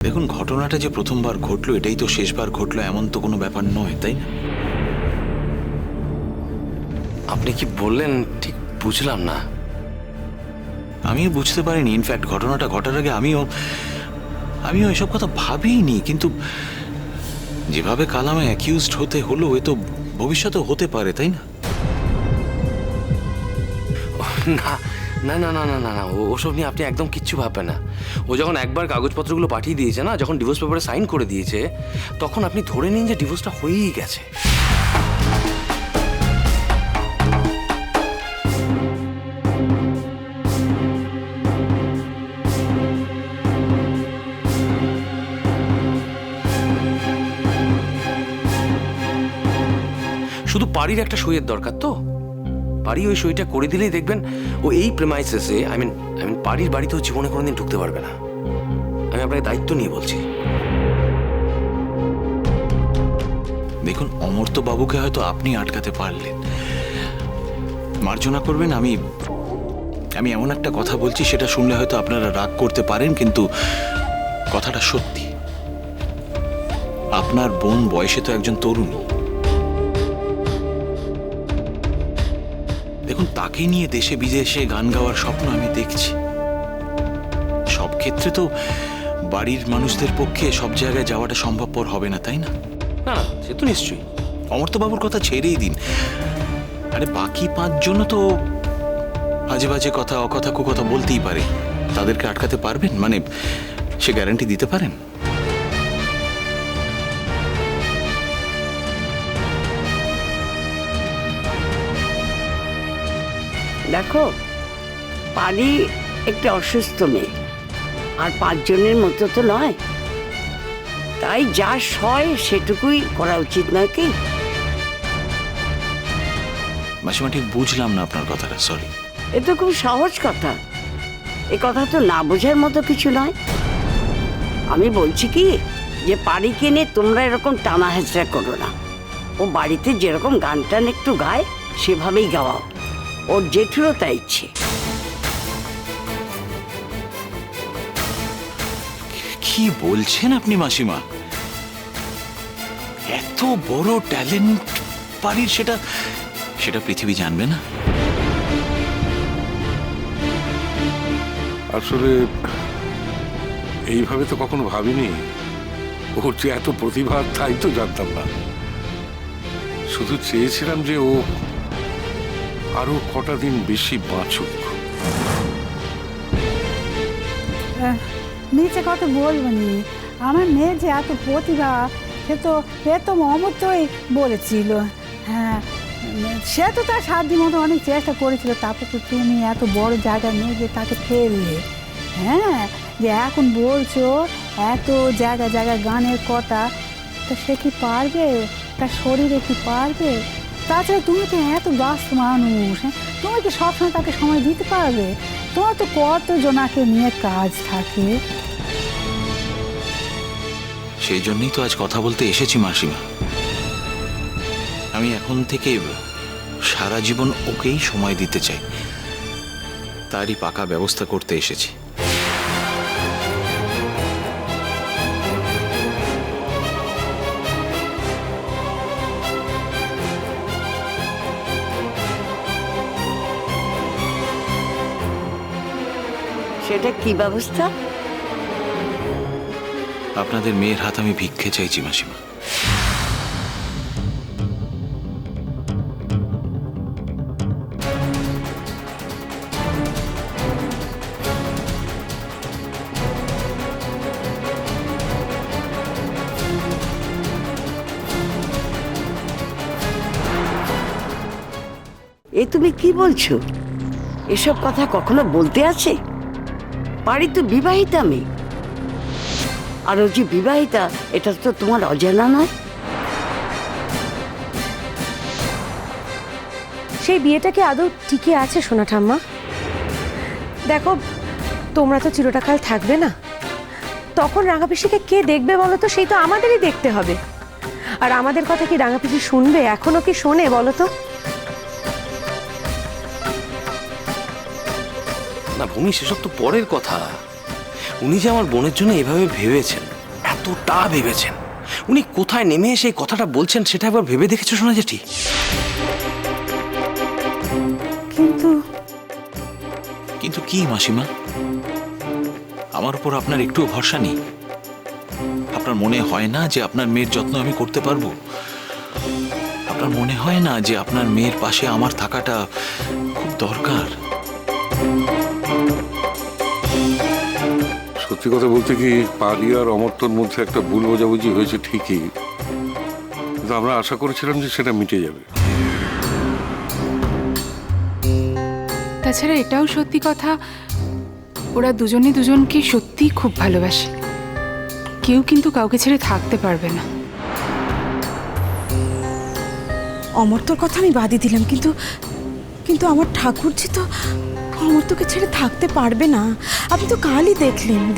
দেখুন, ঘটনাটা যে প্রথমবার ঘটলো এটাই তো শেষবার ঘটলো এমন তো কোনো ব্যাপার নয়, তাই না? আপনি কি বললেন ঠিক বুঝলাম না। আমিও বুঝতে পারিনি। ইনফ্যাক্ট ঘটনাটা ঘটার আগে আমিও এসব কথা ভাবিনি, কিন্তু যেভাবে কাল আমায় অ্যাকিউজড হতে হলো এ তো ভবিষ্যতে হতে পারে, তাই না? না না না না না না না ওসব নিয়ে আপনি একদম কিচ্ছু ভাববেন না। ও যখন একবার কাগজপত্রগুলো পাঠিয়ে দিয়েছে না, যখন ডিভোর্স পেপারে সাইন করে দিয়েছে, তখন আপনি ধরে নিন যে ডিভোর্সটা হয়েই গেছে। শুধু পাড়ির একটা সইয়ের দরকার তো। পাড়ি ওই সইটা করে দিলেই দেখবেন ও এই প্রেমাইসেসে আই মিন পাড়ির বাড়িতেও জীবনে কোনোদিন ঢুকতে পারবে না। আমি আপনাকে দায়িত্ব নিয়ে বলছি। দেখুন, অমর্ত্য বাবুকে হয়তো আপনি আটকাতে পারলেন, মার্জনা করবেন। আমি এমন একটা কথা বলছি, সেটা শুনলে হয়তো আপনারা রাগ করতে পারেন, কিন্তু কথাটা সত্যি। আপনার বোন বয়সে তো একজন তরুণী। দেখুন, তাকে নিয়ে দেশে বিদেশে গান গাওয়ার স্বপ্ন আমি দেখছি। সব ক্ষেত্রে তো বাড়ির মানুষদের পক্ষে সব জায়গায় যাওয়াটা সম্ভবপর হবে না, তাই না? না না, সে তো নিশ্চয়ই। অমর্ত্যবাবুর কথা ছেড়েই দিন। আরে বাকি 5 জনও তো আজে বাজে কথা, অকথা কুকথা বলতেই পারে। তাদেরকে আটকাতে পারবেন? মানে সে গ্যারান্টি দিতে পারেন? দেখো, পারি একটা অসুস্থ মেয়ে, আর 5 জনের মতো তো নয়। তাই যা সয় সেটুকুই করা উচিত নয় কি? মাসিমা, ঠিক বুঝলাম না আপনার কথাটা, সরি। এ তো খুব সহজ কথা। এ কথা তো না বোঝার মতো কিছু নয়। আমি বলছি কি, যে পারিকে নিয়ে তোমরা এরকম টানা হেঁচড়া করো না। ও বাড়িতে যেরকম গান টান একটু গায় সেভাবেই গাওয়াও। ওর জেঠুরও তাই ইচ্ছে। কি বলছেন আপনি মাসিমা? এত বড় ট্যালেন্ট পারির, সেটা পৃথিবী জানবে না? আসলে এইভাবে তো কখনো ভাবিনি। ওর যে এত প্রতিভা তাই তো জানতাম না। শুধু চেয়েছিলাম যে ও আরো কটা দিন বেশি বাঁচুক। নিচে কথা বলবো নি। আমার মেয়ের যে এত প্রতিভা সে তো অমর্ত্যই বলেছিল। হ্যাঁ, সে তো তার সাধ্য মতো অনেক চেষ্টা করেছিল, তারপর তো তুমি এত বড় জায়গায় নিয়ে গিয়ে তাকে ফেললে। হ্যাঁ, যে এখন বলছো এত জায়গায় জায়গায় গানের কথা, তো সে কি পারবে? তার শরীরে কি পারবে? তাছাড়া তুমি তো এত ব্যস্ত মানুষ, হ্যাঁ, তুমি কি সবসময় তাকে সময় দিতে পারবে? তোমার তো কত জনাকে নিয়ে কাজ থাকে। সেই জন্যই তো আজ কথা বলতে এসেছি মাসিমা। আমি এখন থেকে সারা জীবন ওকেই সময় দিতে চাই, তারই পাকা ব্যবস্থা করতে এসেছি। সেটা কি ব্যবস্থা? আপনাদের মেয়ের হাত আমি ভিক্ষে চাইছি মাসিমা। এ তুমি কি বলছো? এসব কথা কখনো বলতে আছে? পারি তো বিবাহিতা মেয়ে, আর ও যে বিবাহিতা এটা তো তোমার অজানা নয়। সেই বিয়েটা কি আদৌ টিকে আছে সোনা ঠাম্মা? দেখো, তোমরা তো চিরটাকাল থাকবে না, তখন রাঙাপিসিকে কে দেখবে বলো তো? সেই তো আমাদেরই দেখতে হবে। আর আমাদের কথা কি রাঙাপিসি শুনবে? এখনো কি শোনে বলো তো? না ভূমি, সেসব তো পরের কথা। উনি যে আমার বোনের জন্য এভাবে ভেবেছেন, এতটা ভেবেছেন, উনি কোথায় নেমে এসে এই কথাটা বলছেন সেটা একবার ভেবে দেখেছো শোনা জেঠি? কিন্তু কিন্তু কি মাসিমা, আমার উপর আপনার একটুও ভরসা নেই? আপনার মনে হয় না যে আপনার মেয়ের যত্ন আমি করতে পারবো? আপনার মনে হয় না যে আপনার মেয়ের পাশে আমার থাকাটা খুব দরকার? সত্যি কথা বলতে কি, পারি আর অমর্তর মধ্যে একটা ভুল বোঝাবুঝি হয়েছে ঠিকই, কিন্তু আমরা আশা করেছিলাম যে সেটা মিটে যাবে। তাছাড়া এটাও সত্যি কথা, ওরা দুজনে দুজনকে সত্যিই খুব ভালোবাসে। কেউ কিন্তু কাউকে ছেড়ে থাকতে পারবে না। অমর্তর কথা আমি বাদই দিলাম, কিন্তু কিন্তু আমার ঠাকুরজি তো অমর্তকে ছেড়ে থাকতে পারবে না। আপনি তো কালই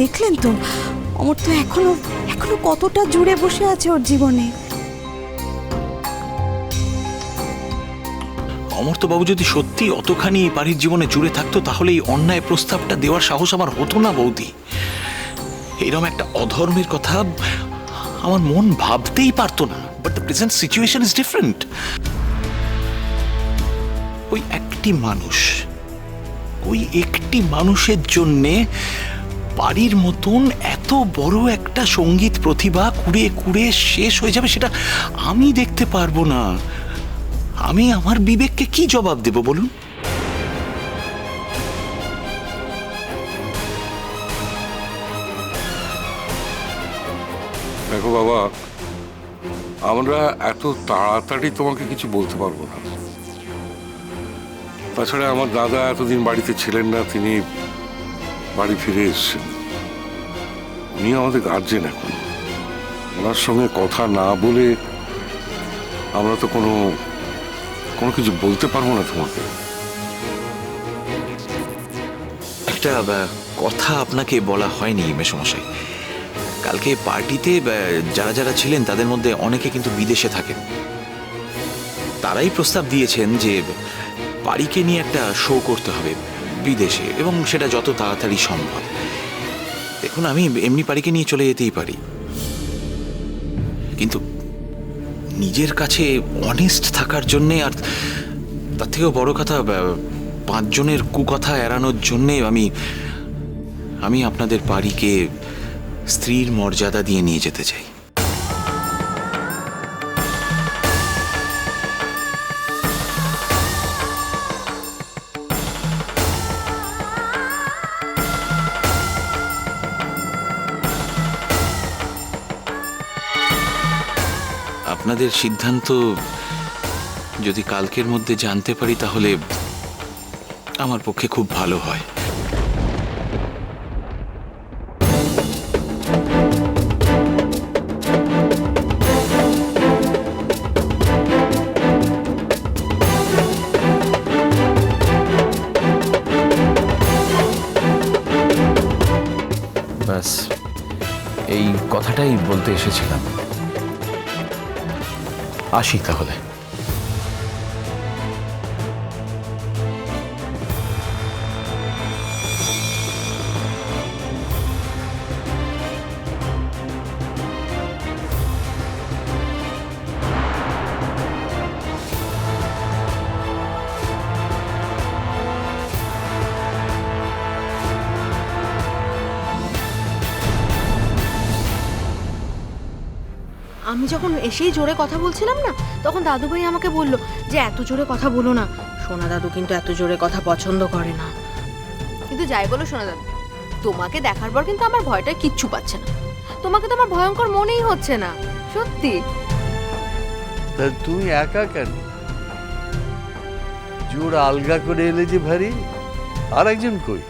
দেখলেন তো অমর্ত এখনো কতটা জুড়ে বসে আছে ওর জীবনে। অমর্ত বাবু যদি সত্যি অতখানি বাড়ির জীবনে জুড়ে থাকতো তাহলে এই অন্যায় প্রস্তাবটা দেওয়ার সাহস আমার হতো না বৌদি। এরকম একটা অধর্মের কথা আমার মন ভাবতেই পারতো না। But the present situation is different. ওই একটি মানুষের জন্যে বাড়ির মতন এত বড় একটা সঙ্গীত প্রতিভা কুড়ে কুড়ে শেষ হয়ে যাবে, সেটা আমি দেখতে পারবো না। আমি আমার বিবেককে কি জবাব দেব বলুন? দেখো বাবা, আমরা এত তাড়াতাড়ি তোমাকে কিছু বলতে পারবো না। তাছাড়া আমার দাদা এতদিন বাড়িতে ছিলেন না, তিনি বাড়ি ফিরে এসেছেন। উনি আমাদের গার্জেন এখন। ওনার সঙ্গে কথা না বলে আমরা তো কোনো কিছু বলতে পারবো না তোমাকে। একটা কথা আপনাকে বলা হয়নি মেসোমশাই। কালকে পার্টিতে যারা যারা ছিলেন তাদের মধ্যে অনেকে কিন্তু বিদেশে থাকেন। তারাই প্রস্তাব দিয়েছেন যে পারিকে নিয়ে একটা শো করতে হবে বিদেশে, এবং সেটা যত তাড়াতাড়ি সম্ভব। দেখুন, আমি এমনি পারিকে নিয়ে চলে যেতেই পারি, কিন্তু নিজের কাছে অনেস্ট থাকার জন্যে, আর তার থেকেও বড় কথা 5 জনের কুকথা এড়ানোর জন্যে আমি আপনাদের পারিকে স্ত্রীর মর্যাদা দিয়ে নিয়ে যেতে চাই। আপনাদের সিদ্ধান্ত যদি কালকের মধ্যে জানতে পারি তাহলে আমার পক্ষে খুব ভালো হয়। ব্যাস এই কথাটাই বলতে এসেছিলাম। আসি তাহলে। আমি যখন এসেই জোরে কথা বলছিলাম না, তখন দাদুভাই আমাকে বলল যে এত জোরে কথা বলো না, সোনা দাদু কিন্তু এত জোরে কথা পছন্দ করে না। কিন্তু যাই বলো সোনা দাদু, তোমাকে দেখার পর কিন্তু আমার ভয়টা কিচ্ছু পাচ্ছে না। তোমাকে তো আমার ভয়ঙ্কর মনেই হচ্ছে না, সত্যি। তা তুমি একা কেন? জোর আলগা করে এলে যে ভারী, আর একজন কই?